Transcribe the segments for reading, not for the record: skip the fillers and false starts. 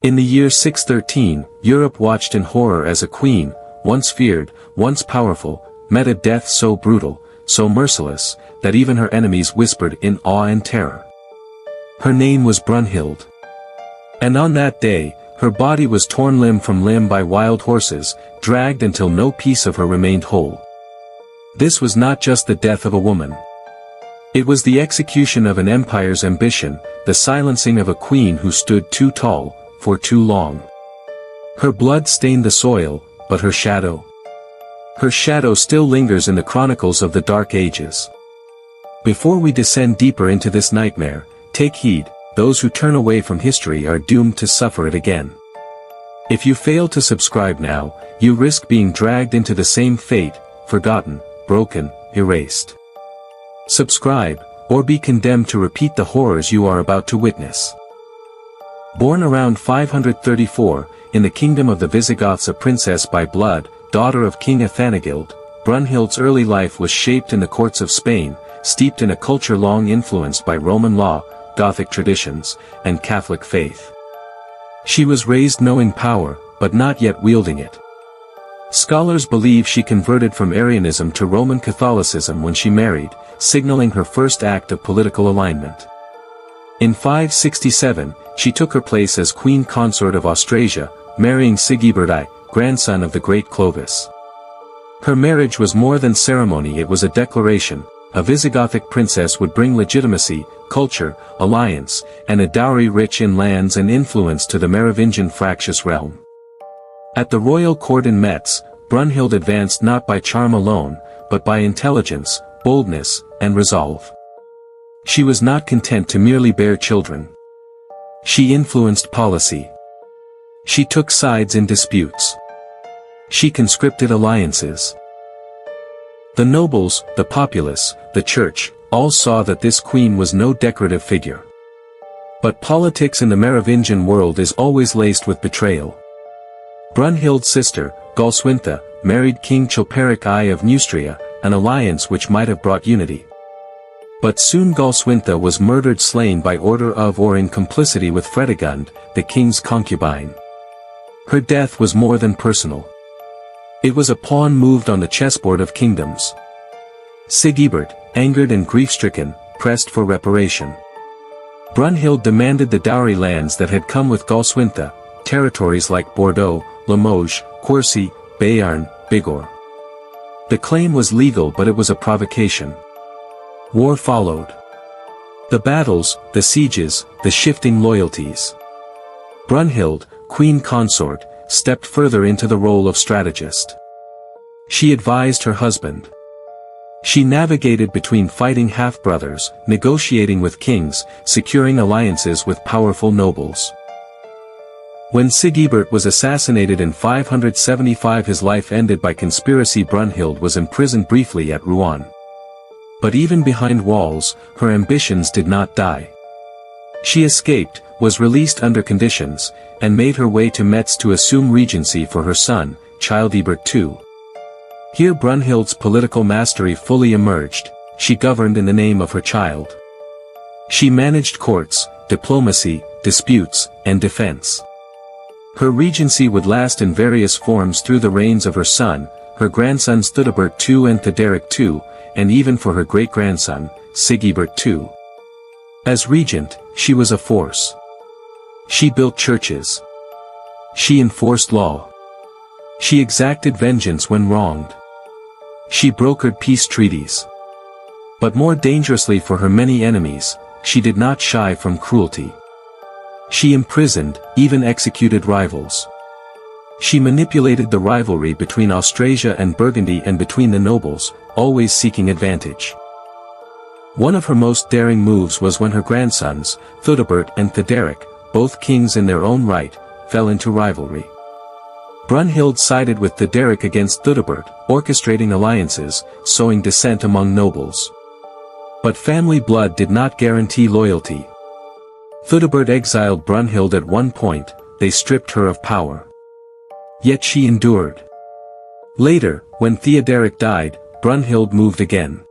In the year 613, Europe watched in horror as a queen, once feared, once powerful, met a death so brutal, so merciless, that even her enemies whispered in awe and terror. Her name was Brunhild. And on that day, her body was torn limb from limb by wild horses, dragged until no piece of her remained whole. This was not just the death of a woman. It was the execution of an empire's ambition, the silencing of a queen who stood too tall, for too long. Her blood stained the soil, but her shadow still lingers in the chronicles of the Dark Ages. Before we descend deeper into this nightmare, take heed, those who turn away from history are doomed to suffer it again. If you fail to subscribe now, you risk being dragged into the same fate, forgotten, broken, erased. Subscribe, or be condemned to repeat the horrors you are about to witness. Born around 534, in the kingdom of the Visigoths, a princess by blood, daughter of King Athanagild, Brunhild's early life was shaped in the courts of Spain, steeped in a culture long influenced by Roman law, Gothic traditions, and Catholic faith. She was raised knowing power, but not yet wielding it. Scholars believe she converted from Arianism to Roman Catholicism when she married, signaling her first act of political alignment. In 567, she took her place as queen consort of Austrasia, marrying Sigebert I, grandson of the great Clovis. Her marriage was more than ceremony, it was a declaration. A Visigothic princess would bring legitimacy, culture, alliance, and a dowry rich in lands and influence to the Merovingian fractious realm. At the royal court in Metz, Brunhild advanced not by charm alone, but by intelligence, boldness, and resolve. She was not content to merely bear children. She influenced policy. She took sides in disputes. She conscripted alliances. The nobles, the populace, the church, all saw that this queen was no decorative figure. But politics in the Merovingian world is always laced with betrayal. Brunhild's sister, Galswintha, married King Chilperic I of Neustria, an alliance which might have brought unity. But soon Galswintha was murdered, slain by order of or in complicity with Fredegund, the king's concubine. Her death was more than personal. It was a pawn moved on the chessboard of kingdoms. Sigebert, angered and grief-stricken, pressed for reparation. Brunhild demanded the dowry lands that had come with Galswintha, territories like Bordeaux, Limoges, Quercy, Béarn, Bigorre. The claim was legal, but it was a provocation. War followed. The battles, the sieges, the shifting loyalties. Brunhild, queen consort, stepped further into the role of strategist. She advised her husband. She navigated between fighting half-brothers, negotiating with kings, securing alliances with powerful nobles. When Sigebert was assassinated in 575, his life ended by conspiracy. Brunhild was imprisoned briefly at Rouen. But even behind walls, her ambitions did not die. She escaped, was released under conditions, and made her way to Metz to assume regency for her son, Childebert II. Here Brunhild's political mastery fully emerged. She governed in the name of her child. She managed courts, diplomacy, disputes, and defense. Her regency would last in various forms through the reigns of her son, her grandsons Theudebert II and Theoderic II, and even for her great-grandson, Sigebert II. As regent, she was a force. She built churches. She enforced law. She exacted vengeance when wronged. She brokered peace treaties. But more dangerously for her many enemies, she did not shy from cruelty. She imprisoned, even executed rivals. She manipulated the rivalry between Austrasia and Burgundy and between the nobles, always seeking advantage. One of her most daring moves was when her grandsons, Theudebert and Theoderic, both kings in their own right, fell into rivalry. Brunhild sided with Theoderic against Theudebert, orchestrating alliances, sowing dissent among nobles. But family blood did not guarantee loyalty. Theudebert exiled Brunhild at one point, they stripped her of power. Yet she endured. Later, when Theoderic died, Brunhild moved again.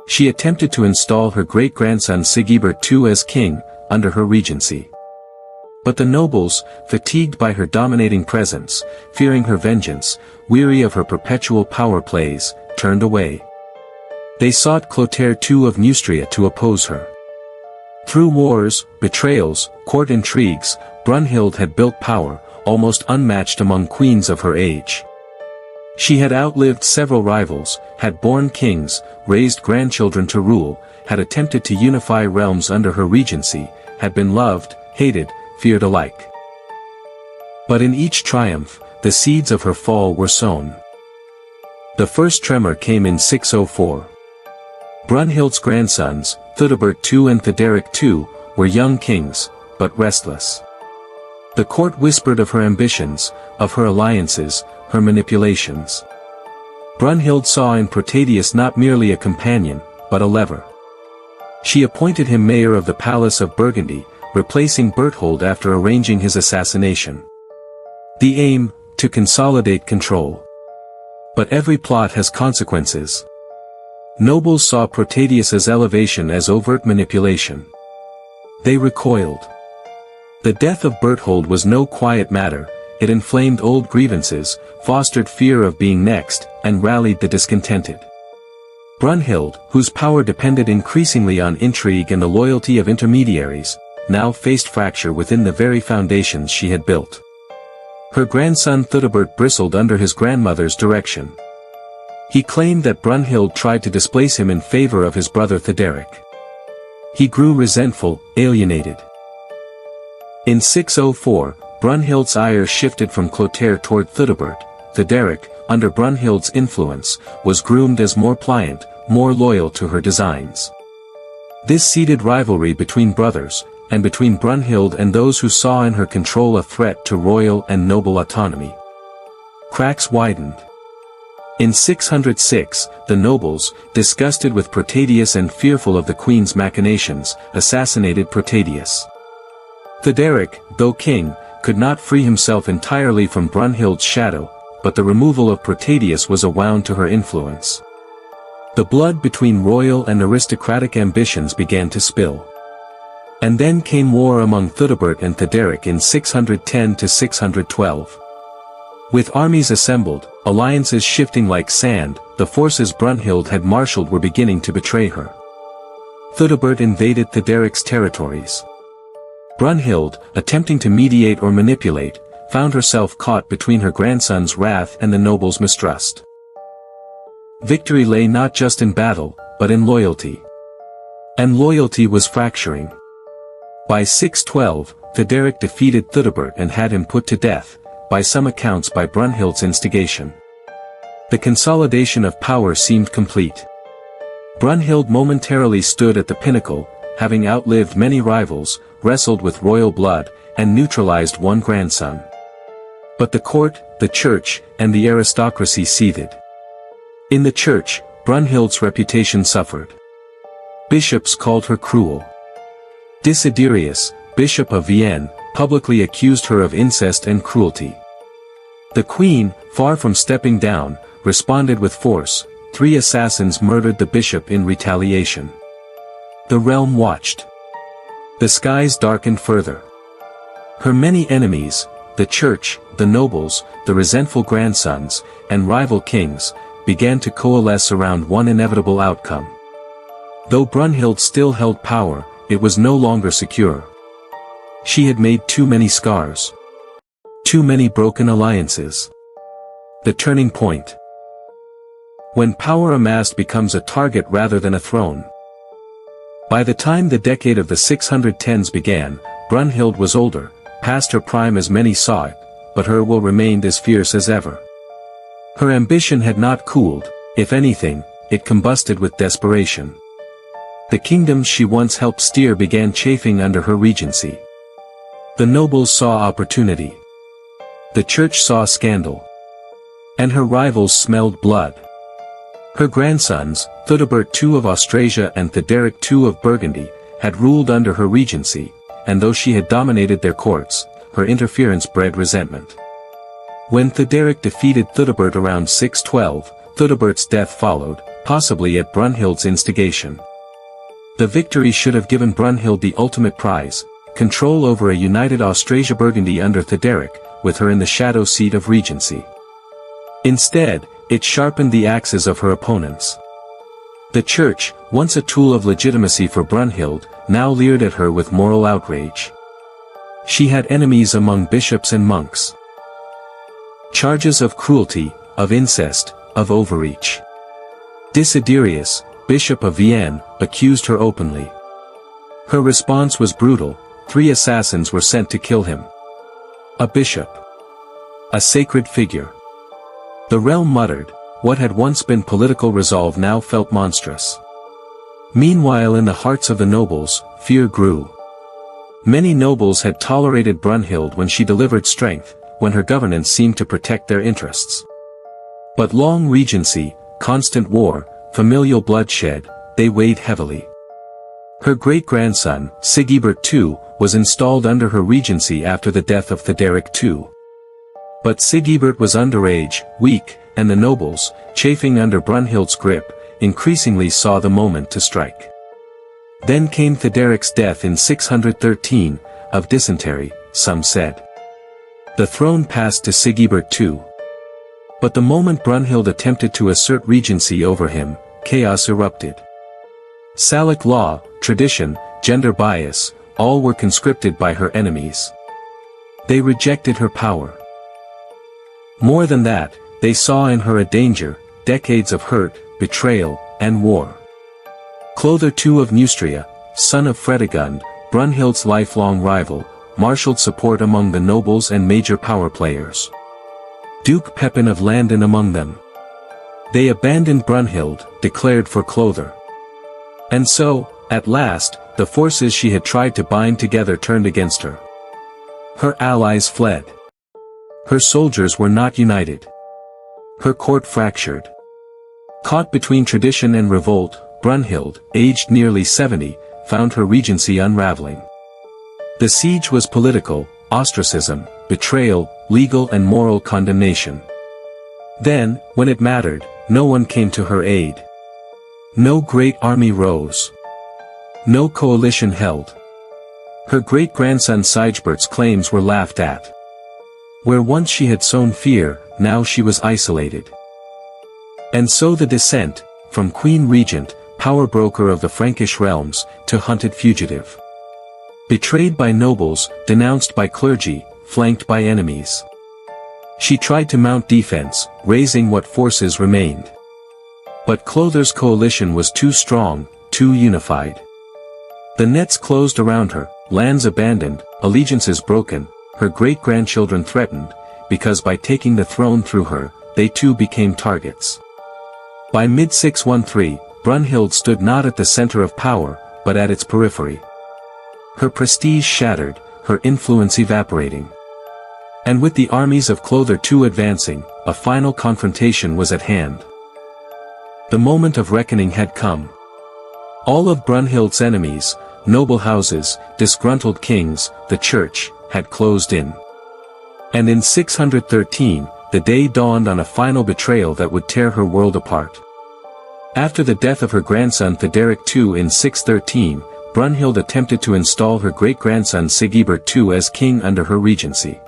She attempted to install her great-grandson Sigebert II as king, under her regency. But the nobles, fatigued by her dominating presence, fearing her vengeance, weary of her perpetual power plays, turned away. They sought Clotaire II of Neustria to oppose her. Through wars, betrayals, court intrigues, Brunhild had built power, almost unmatched among queens of her age. She had outlived several rivals, had borne kings, raised grandchildren to rule, had attempted to unify realms under her regency, had been loved, hated, feared alike. But in each triumph, the seeds of her fall were sown. The first tremor came in 604. Brunhild's grandsons, Theudebert II and Theoderic II, were young kings, but restless. The court whispered of her ambitions, of her alliances, her manipulations. Brunhild saw in Protadius not merely a companion, but a lever. She appointed him mayor of the Palace of Burgundy, replacing Berthold after arranging his assassination. The aim, to consolidate control. But every plot has consequences. Nobles saw Protadius's elevation as overt manipulation. They recoiled. The death of Berthold was no quiet matter, it inflamed old grievances, fostered fear of being next, and rallied the discontented. Brunhild, whose power depended increasingly on intrigue and the loyalty of intermediaries, now faced fracture within the very foundations she had built. Her grandson Theudebert bristled under his grandmother's direction. He claimed that Brunhild tried to displace him in favor of his brother Theoderic. He grew resentful, alienated. In 604, Brunhild's ire shifted from Clotaire toward Theudebert. Theoderic, under Brunhild's influence, was groomed as more pliant, more loyal to her designs. This seeded rivalry between brothers, and between Brunhild and those who saw in her control a threat to royal and noble autonomy. Cracks widened. In 606, the nobles, disgusted with Protadius and fearful of the queen's machinations, assassinated Protadius. Theoderic, though king, could not free himself entirely from Brunhild's shadow, but the removal of Protadius was a wound to her influence. The blood between royal and aristocratic ambitions began to spill. And then came war among Theudebert and Theoderic in 610 to 612. With armies assembled, alliances shifting like sand, the forces Brunhild had marshaled were beginning to betray her. Theudebert invaded Theoderic's territories. Brunhild, attempting to mediate or manipulate, found herself caught between her grandson's wrath and the nobles' mistrust. Victory lay not just in battle, but in loyalty. And loyalty was fracturing. By 612, Theoderic defeated Theudebert and had him put to death, by some accounts by Brunhild's instigation. The consolidation of power seemed complete. Brunhild momentarily stood at the pinnacle, having outlived many rivals, wrestled with royal blood, and neutralized one grandson. But the court, the church, and the aristocracy seethed. In the church, Brunhild's reputation suffered. Bishops called her cruel. Desiderius, bishop of Vienne, publicly accused her of incest and cruelty. The queen, far from stepping down, responded with force. 3 assassins murdered the bishop in retaliation. The realm watched. The skies darkened further. Her many enemies, the church, the nobles, the resentful grandsons, and rival kings, began to coalesce around one inevitable outcome. Though Brunhild still held power, it was no longer secure. She had made too many scars. Too many broken alliances. The turning point. When power amassed becomes a target rather than a throne. By the time the decade of the 610s began, Brunhild was older, past her prime as many saw it, but her will remained as fierce as ever. Her ambition had not cooled, if anything, it combusted with desperation. The kingdoms she once helped steer began chafing under her regency. The nobles saw opportunity. The church saw scandal. And her rivals smelled blood. Her grandsons, Theudebert II of Austrasia and Theoderic II of Burgundy, had ruled under her regency, and though she had dominated their courts, her interference bred resentment. When Theoderic defeated Theudebert around 612, Theudebert's death followed, possibly at Brunhild's instigation. The victory should have given Brunhild the ultimate prize, control over a united Austrasia-Burgundy under Theoderic, with her in the shadow seat of regency. Instead, it sharpened the axes of her opponents. The Church, once a tool of legitimacy for Brunhild, now leered at her with moral outrage. She had enemies among bishops and monks. Charges of cruelty, of incest, of overreach. Desiderius, Bishop of Vienne, accused her openly. Her response was brutal. 3 assassins were sent to kill him. A bishop. A sacred figure. The realm muttered. What had once been political resolve now felt monstrous. Meanwhile, in the hearts of the nobles, fear grew. Many nobles had tolerated Brunhild when she delivered strength, when her governance seemed to protect their interests. But long regency, constant war, familial bloodshed, they weighed heavily. Her great-grandson, Sigebert II, was installed under her regency after the death of Theoderic II. But Sigebert was underage, weak, and the nobles, chafing under Brunhild's grip, increasingly saw the moment to strike. Then came Theoderic's death in 613, of dysentery, some said. The throne passed to Sigebert II. But the moment Brunhild attempted to assert regency over him, chaos erupted. Salic law, tradition, gender bias, all were conscripted by her enemies. They rejected her power. More than that, they saw in her a danger, decades of hurt, betrayal, and war. Clother II of Neustria, son of Fredegund, Brunhild's lifelong rival, marshaled support among the nobles and major power players. Duke Pepin of Landen among them. They abandoned Brunhild, declared for Clother. And so, at last, the forces she had tried to bind together turned against her. Her allies fled. Her soldiers were not united. Her court fractured. Caught between tradition and revolt, Brunhild, aged nearly 70, found her regency unraveling. The siege was political, ostracism, betrayal, legal and moral condemnation. Then, when it mattered, no one came to her aid. No great army rose. No coalition held. Her great-grandson Sigebert's claims were laughed at. Where once she had sown fear, now she was isolated. And so the descent, from Queen Regent, power broker of the Frankish realms, to hunted fugitive. Betrayed by nobles, denounced by clergy, flanked by enemies. She tried to mount defense, raising what forces remained. But Clother's coalition was too strong, too unified. The nets closed around her, lands abandoned, allegiances broken, her great-grandchildren threatened, because by taking the throne through her, they too became targets. By mid-613, Brunhild stood not at the center of power, but at its periphery. Her prestige shattered, her influence evaporating. And with the armies of Clother II advancing, a final confrontation was at hand. The moment of reckoning had come. All of Brunhild's enemies, noble houses, disgruntled kings, the church, had closed in. And in 613, the day dawned on a final betrayal that would tear her world apart. After the death of her grandson Theoderic II in 613, Brunhild attempted to install her great-grandson Sigebert II as king under her regency.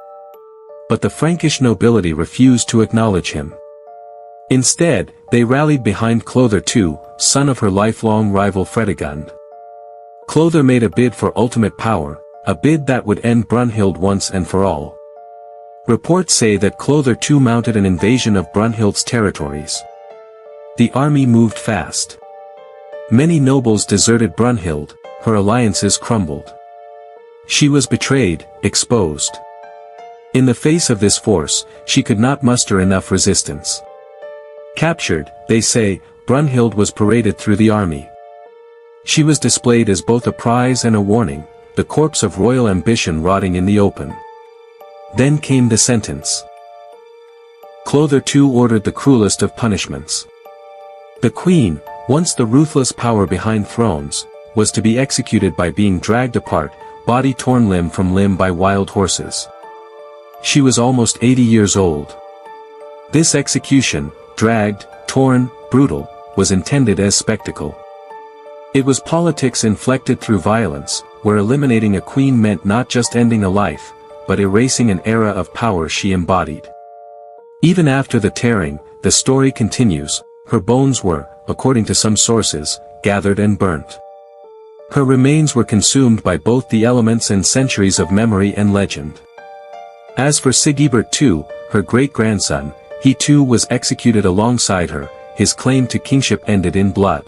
But the Frankish nobility refused to acknowledge him. Instead, they rallied behind Clother II, son of her lifelong rival Fredegund. Clother made a bid for ultimate power, a bid that would end Brunhild once and for all. Reports say that Clother II mounted an invasion of Brunhild's territories. The army moved fast. Many nobles deserted Brunhild, her alliances crumbled. She was betrayed, exposed. In the face of this force, she could not muster enough resistance. Captured, they say, Brunhild was paraded through the army. She was displayed as both a prize and a warning, the corpse of royal ambition rotting in the open. Then came the sentence. Clother II ordered the cruelest of punishments. The queen, once the ruthless power behind thrones, was to be executed by being dragged apart, body torn limb from limb by wild horses. She was almost 80 years old. This execution, dragged, torn, brutal, was intended as spectacle. It was politics inflected through violence, where eliminating a queen meant not just ending a life, but erasing an era of power she embodied. Even after the tearing, the story continues. Her bones were, according to some sources, gathered and burnt. Her remains were consumed by both the elements and centuries of memory and legend. As for Sigebert II, her great-grandson, he too was executed alongside her, his claim to kingship ended in blood.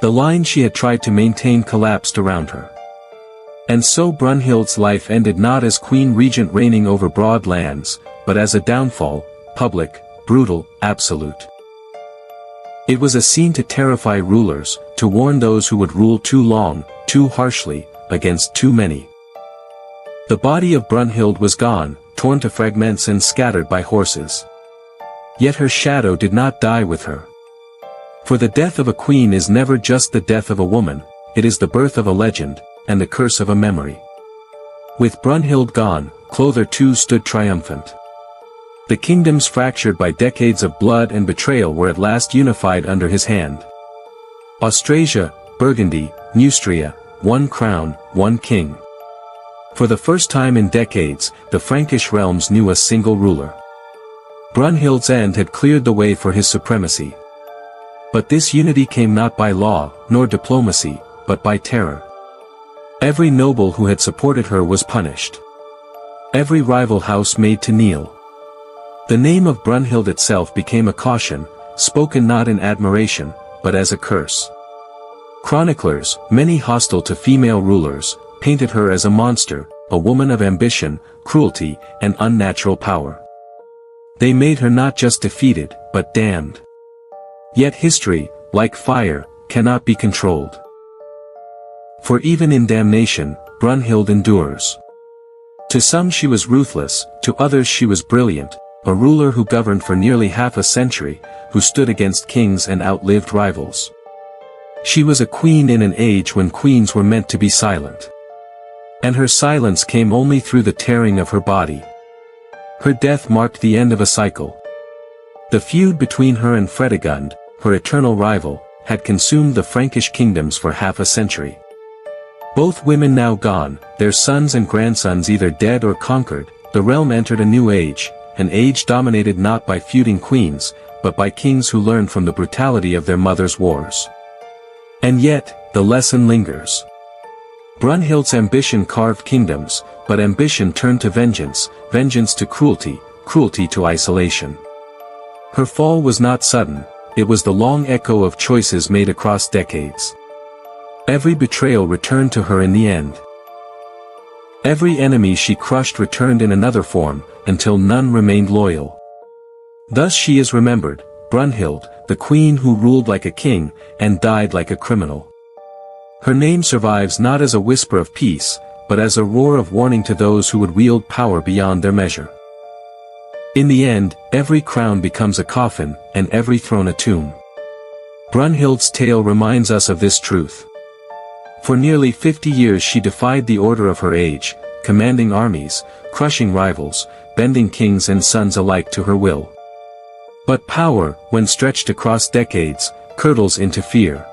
The line she had tried to maintain collapsed around her. And so Brunhild's life ended not as queen regent reigning over broad lands, but as a downfall, public, brutal, absolute. It was a scene to terrify rulers, to warn those who would rule too long, too harshly, against too many. The body of Brunhild was gone, torn to fragments and scattered by horses. Yet her shadow did not die with her. For the death of a queen is never just the death of a woman, it is the birth of a legend, and the curse of a memory. With Brunhild gone, Clother too stood triumphant. The kingdoms fractured by decades of blood and betrayal were at last unified under his hand. Austrasia, Burgundy, Neustria, one crown, one king. For the first time in decades, the Frankish realms knew a single ruler. Brunhild's end had cleared the way for his supremacy. But this unity came not by law, nor diplomacy, but by terror. Every noble who had supported her was punished. Every rival house made to kneel. The name of Brunhild itself became a caution, spoken not in admiration, but as a curse. Chroniclers, many hostile to female rulers, painted her as a monster, a woman of ambition, cruelty, and unnatural power. They made her not just defeated, but damned. Yet history, like fire, cannot be controlled. For even in damnation, Brunhild endures. To some she was ruthless, to others she was brilliant, a ruler who governed for nearly half a century, who stood against kings and outlived rivals. She was a queen in an age when queens were meant to be silent. And her silence came only through the tearing of her body. Her death marked the end of a cycle. The feud between her and Fredegund, her eternal rival, had consumed the Frankish kingdoms for half a century. Both women now gone, their sons and grandsons either dead or conquered, the realm entered a new age, an age dominated not by feuding queens, but by kings who learned from the brutality of their mothers' wars. And yet, the lesson lingers. Brunhild's ambition carved kingdoms, but ambition turned to vengeance, vengeance to cruelty, cruelty to isolation. Her fall was not sudden, it was the long echo of choices made across decades. Every betrayal returned to her in the end. Every enemy she crushed returned in another form, until none remained loyal. Thus she is remembered, Brunhild, the queen who ruled like a king, and died like a criminal. Her name survives not as a whisper of peace, but as a roar of warning to those who would wield power beyond their measure. In the end, every crown becomes a coffin, and every throne a tomb. Brunhild's tale reminds us of this truth. For nearly 50 years she defied the order of her age, commanding armies, crushing rivals, bending kings and sons alike to her will. But power, when stretched across decades, curdles into fear.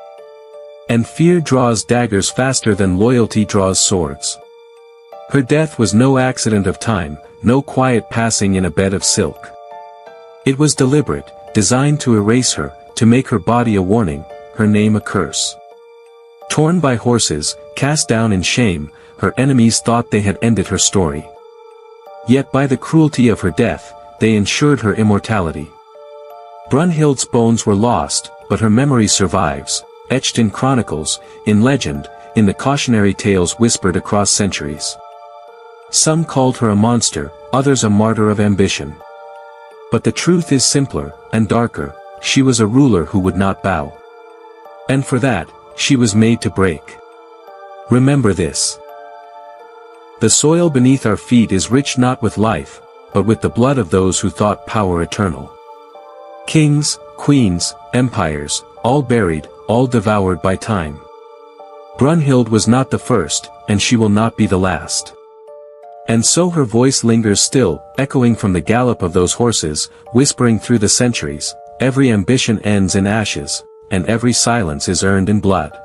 And fear draws daggers faster than loyalty draws swords. Her death was no accident of time, no quiet passing in a bed of silk. It was deliberate, designed to erase her, to make her body a warning, her name a curse. Torn by horses, cast down in shame, her enemies thought they had ended her story. Yet by the cruelty of her death, they ensured her immortality. Brunhild's bones were lost, but her memory survives, etched in chronicles, in legend, in the cautionary tales whispered across centuries. Some called her a monster, others a martyr of ambition. But the truth is simpler, and darker, she was a ruler who would not bow. And for that, she was made to break. Remember this. The soil beneath our feet is rich not with life, but with the blood of those who thought power eternal. Kings, queens, empires, all buried, all devoured by time. Brunhild was not the first, and she will not be the last. And so her voice lingers still, echoing from the gallop of those horses, whispering through the centuries, every ambition ends in ashes, and every silence is earned in blood.